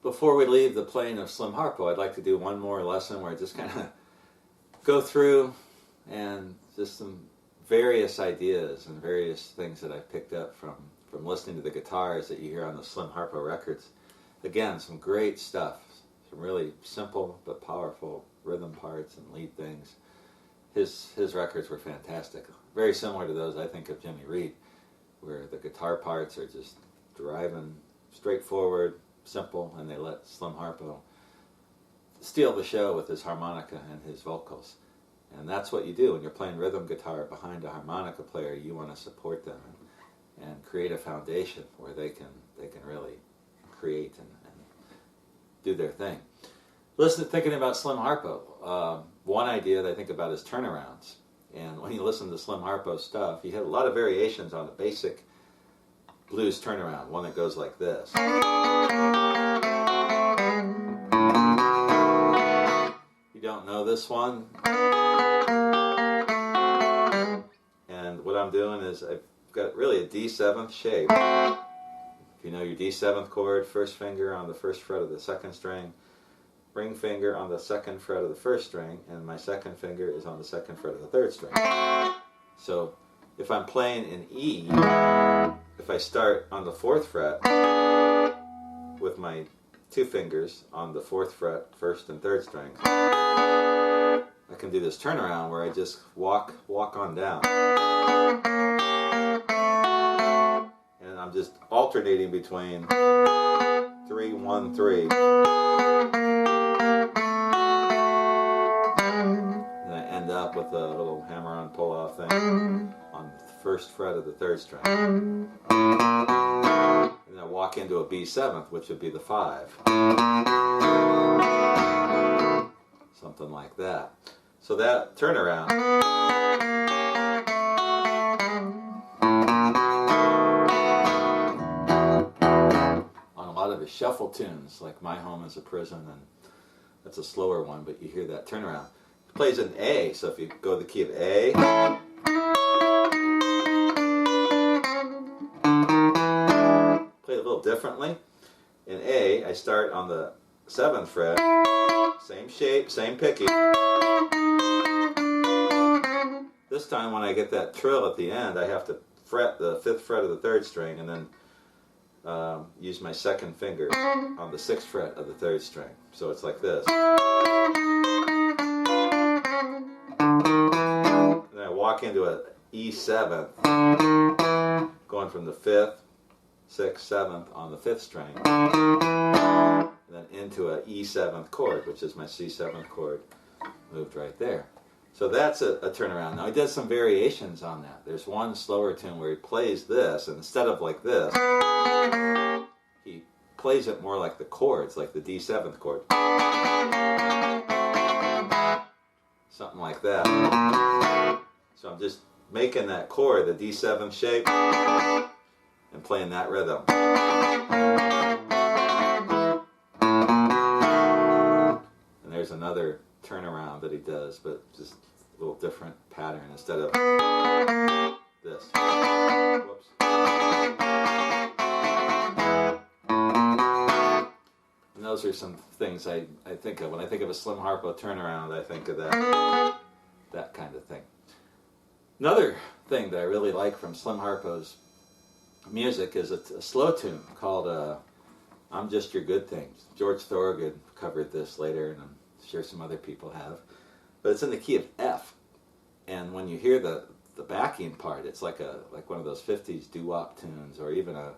before we leave the plane of Slim Harpo, I'd like to do one more lesson where I just kind of go through and just some various ideas and various things that I picked up from listening to the guitars that you hear on the Slim Harpo records. Again, some great stuff, some really simple but powerful rhythm parts and lead things. His records were fantastic, very similar to those I think of Jimmy Reed, where the guitar parts are just driving straightforward, simple, and they let Slim Harpo steal the show with his harmonica and his vocals. And that's what you do when you're playing rhythm guitar behind a harmonica player. You want to support them and create a foundation where they can really create and do their thing. Thinking about Slim Harpo, one idea that I think about is turnarounds. And when you listen to Slim Harpo stuff, he had a lot of variations on the basic blues turnaround, one that goes like this. You don't know this one? And what I'm doing is I've got really a D7th shape. If you know your D7th chord, first finger on the first fret of the second string, ring finger on the second fret of the first string, and my second finger is on the second fret of the third string. So if I'm playing in E, if I start on the fourth fret with my two fingers on the fourth fret, first and third strings, I can do this turnaround where I just walk on down. And I'm just alternating between 3, 1, 3. And I end up with a little hammer-on pull-off thing on the first fret of the third string. And then I walk into a B7th, which would be the 5. Something like that. So that turnaround on a lot of his shuffle tunes, like My Home is a Prison, and that's a slower one, but you hear that turnaround. It plays in A, so if you go to the key of A, play it a little differently. In A, I start on the 7th fret, same shape, same picking. This time when I get that trill at the end, I have to fret the 5th fret of the 3rd string and then use my second finger on the 6th fret of the 3rd string. So it's like this. And then I walk into a E7th, going from the 5th, 6th, 7th on the 5th string, and then into a E7th chord, which is my C7th chord, moved right there. So that's a turnaround. Now he does some variations on that. There's one slower tune where he plays this, and instead of like this, he plays it more like the chords, like the D7th chord. Something like that. So I'm just making that chord, the D7 shape, and playing that rhythm. And there's another turnaround that he does, but just a little different pattern instead of this. Whoops. And those are some things I think of. When I think of a Slim Harpo turnaround, I think of that kind of thing. Another thing that I really like from Slim Harpo's music is a slow tune called I'm Just Your Good Thing. George Thorogood covered this later, and I'm sure some other people have. But it's in the key of F. And when you hear the backing part, it's like one of those 50s doo-wop tunes, or even a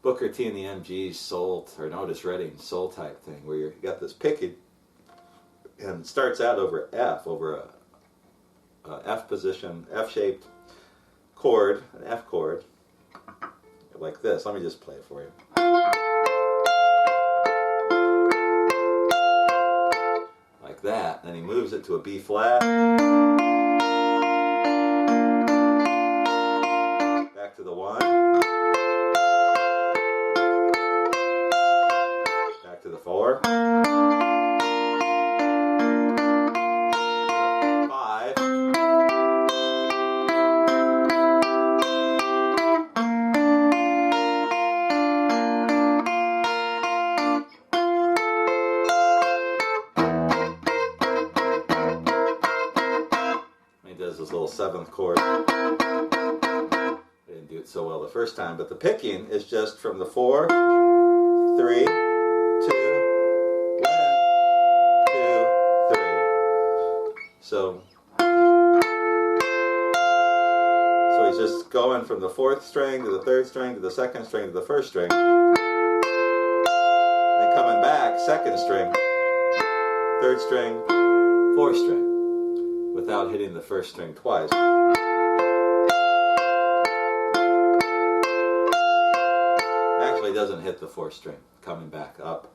Booker T and the MG's soul, or an Otis Redding soul type thing, where you got this picking, and it starts out over F, over a F position, F-shaped chord, an F chord, like this. Let me just play it for you. Like that. Then he moves it to a B flat. Back to the 1. Back to the 4. 5. little 7th chord. I didn't do it so well the first time, but the picking is just from the 4, 3, 2, 1, 2, 3. So he's just going from the 4th string to the 3rd string to the 2nd string to the 1st string. Then coming back, 2nd string, 3rd string, 4th string, without hitting the 1st string twice. Actually, doesn't hit the 4th string, coming back up.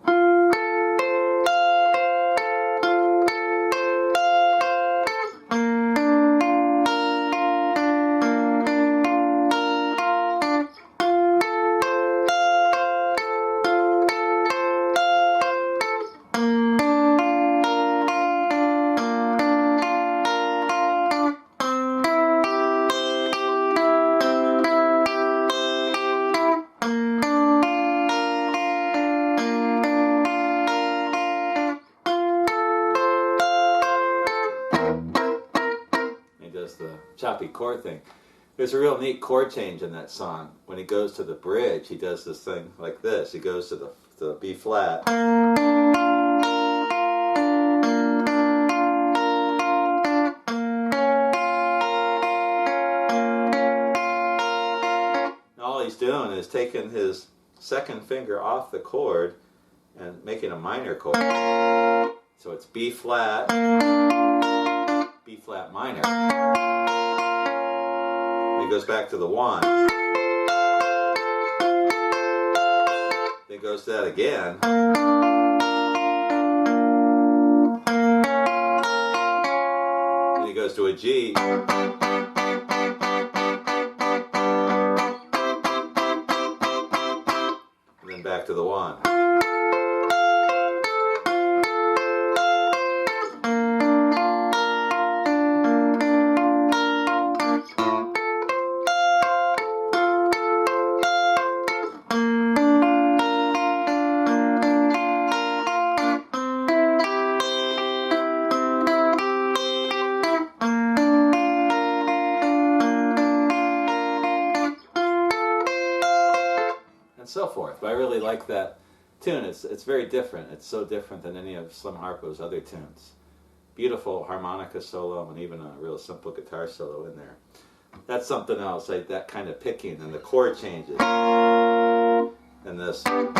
The choppy chord thing. There's a real neat chord change in that song. When he goes to the bridge, he does this thing like this. He goes to the B flat. And all he's doing is taking his 2nd finger off the chord and making a minor chord. So it's B flat, B flat minor. He goes back to the 1. Then goes to that again. Then he goes to a G. And then back to the 1. So forth. But I really like that tune. It's very different. It's so different than any of Slim Harpo's other tunes. Beautiful harmonica solo and even a real simple guitar solo in there. That's something else, like that kind of picking and the chord changes. And this. Kind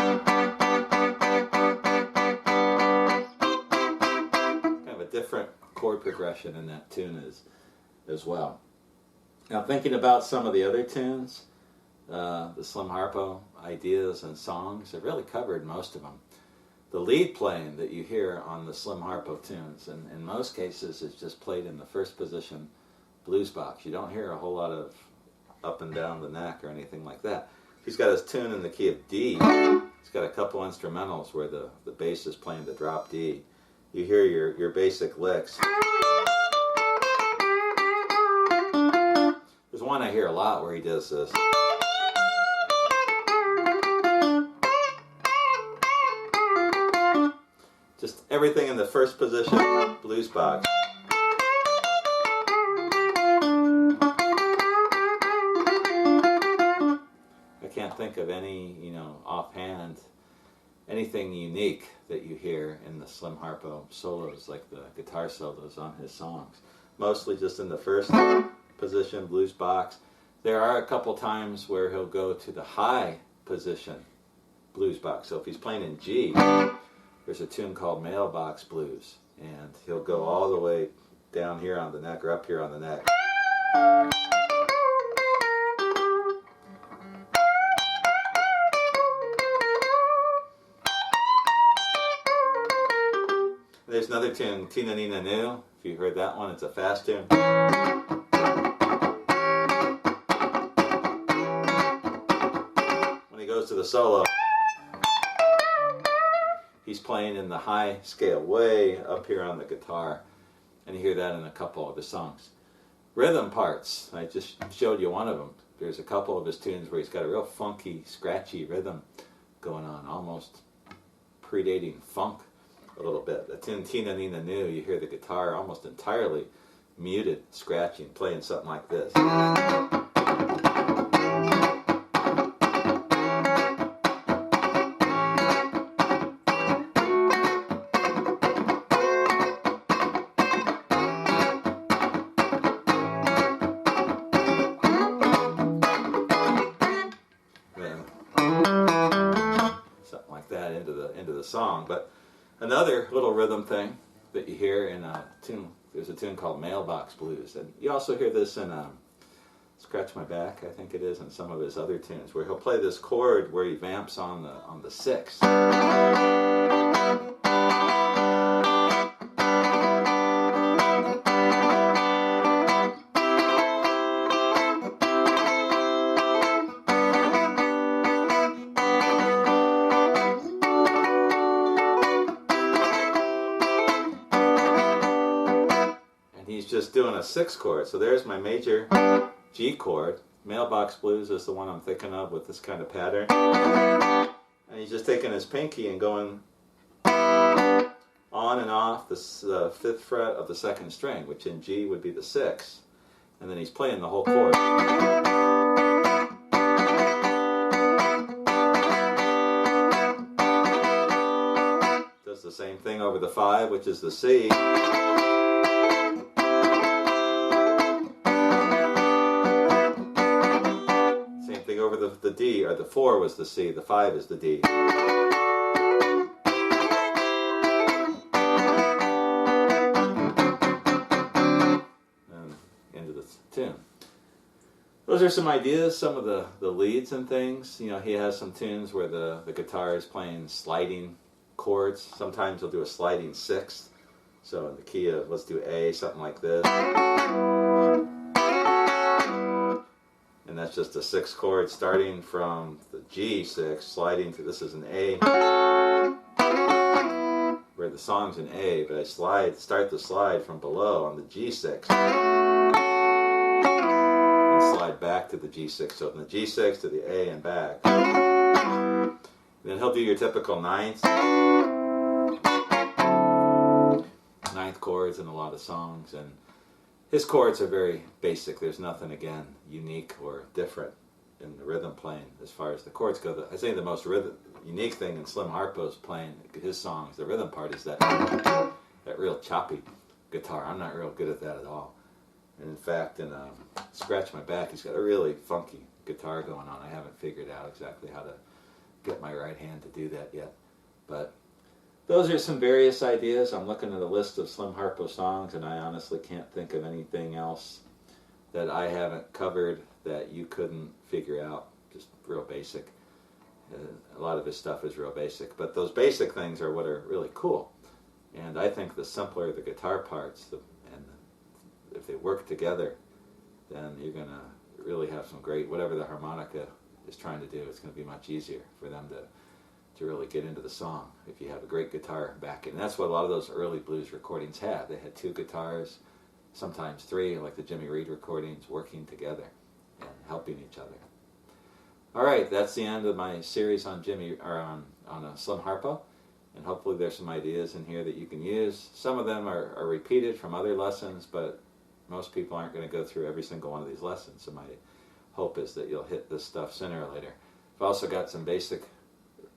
of a different chord progression in that tune as well. Now thinking about some of the other tunes, the Slim Harpo ideas and songs, I've really covered most of them. The lead playing that you hear on the Slim Harpo tunes, and in most cases it's just played in the 1st position blues box. You don't hear a whole lot of up and down the neck or anything like that. He's got his tune in the key of D. He's got a couple instrumentals where the bass is playing the drop D. You hear your basic licks. There's one I hear a lot where he does this. Just everything in the 1st position blues box. I can't think of any, offhand, anything unique that you hear in the Slim Harpo solos, like the guitar solos on his songs. Mostly just in the 1st position blues box. There are a couple times where he'll go to the high position blues box. So if he's playing in G, there's a tune called Mailbox Blues, and he'll go all the way down here on the neck or up here on the neck. There's another tune, Tina Nina Nu. If you heard that one, it's a fast tune. When he goes to the solo, he's playing in the high scale, way up here on the guitar. And you hear that in a couple of his songs. Rhythm parts, I just showed you one of them. There's a couple of his tunes where he's got a real funky, scratchy rhythm going on, almost predating funk a little bit. The tune Tina Nina Nu, you hear the guitar almost entirely muted scratching, playing something like this. Something like that into the song. But another little rhythm thing that you hear in a tune, there's a tune called Mailbox Blues, and you also hear this in Scratch My Back, I think it is, and some of his other tunes, where he'll play this chord where he vamps on the six. He's just doing a 6 chord. So there's my major G chord. Mailbox Blues is the one I'm thinking of with this kind of pattern. And he's just taking his pinky and going on and off the 5th fret of the 2nd string, which in G would be the 6th. And then he's playing the whole chord. Does the same thing over the 5, which is the C. Over the D, or the 4 was the C, the 5 is the D. And into the tune. Those are some ideas, some of the leads and things. You know, he has some tunes where the guitar is playing sliding chords. Sometimes he'll do a sliding 6th. So in the key of, let's do A, something like this. And that's just a 6 chord starting from the G6, sliding to, this is an A, where the song's in A, but I start the slide from below on the G6, and slide back to the G6, so from the G6 to the A and back. And then he'll do your typical ninth chords in a lot of songs, and his chords are very basic. There's nothing, again, unique or different in the rhythm playing as far as the chords go. I think the most unique thing in Slim Harpo's playing his songs, the rhythm part, is that real choppy guitar. I'm not real good at that at all. And in fact, in Scratch My Back, he's got a really funky guitar going on. I haven't figured out exactly how to get my right hand to do that yet. But those are some various ideas. I'm looking at a list of Slim Harpo songs, and I honestly can't think of anything else that I haven't covered that you couldn't figure out. Just real basic. A lot of his stuff is real basic, but those basic things are what are really cool. And I think the simpler the guitar parts, if they work together, then you're going to really have some great, whatever the harmonica is trying to do, it's going to be much easier for them to really get into the song if you have a great guitar backing. And that's what a lot of those early blues recordings had. They had 2 guitars, sometimes 3, like the Jimmy Reed recordings, working together and helping each other. All right, that's the end of my series on Slim Harpo, and hopefully there's some ideas in here that you can use. Some of them are repeated from other lessons, but most people aren't going to go through every single one of these lessons, so my hope is that you'll hit this stuff sooner or later. I've also got some basic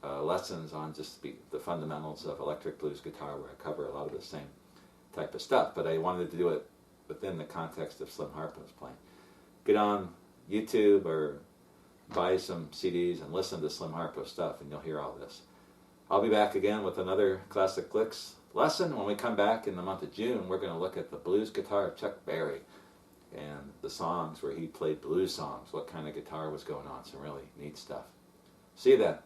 lessons on just the fundamentals of electric blues guitar, where I cover a lot of the same type of stuff, but I wanted to do it within the context of Slim Harpo's playing. Get on YouTube or buy some CDs and listen to Slim Harpo stuff, and you'll hear all this. I'll be back again with another Classic Licks lesson. When we come back in the month of June, we're going to look at the blues guitar of Chuck Berry and the songs where he played blues songs, what kind of guitar was going on, some really neat stuff. See you then.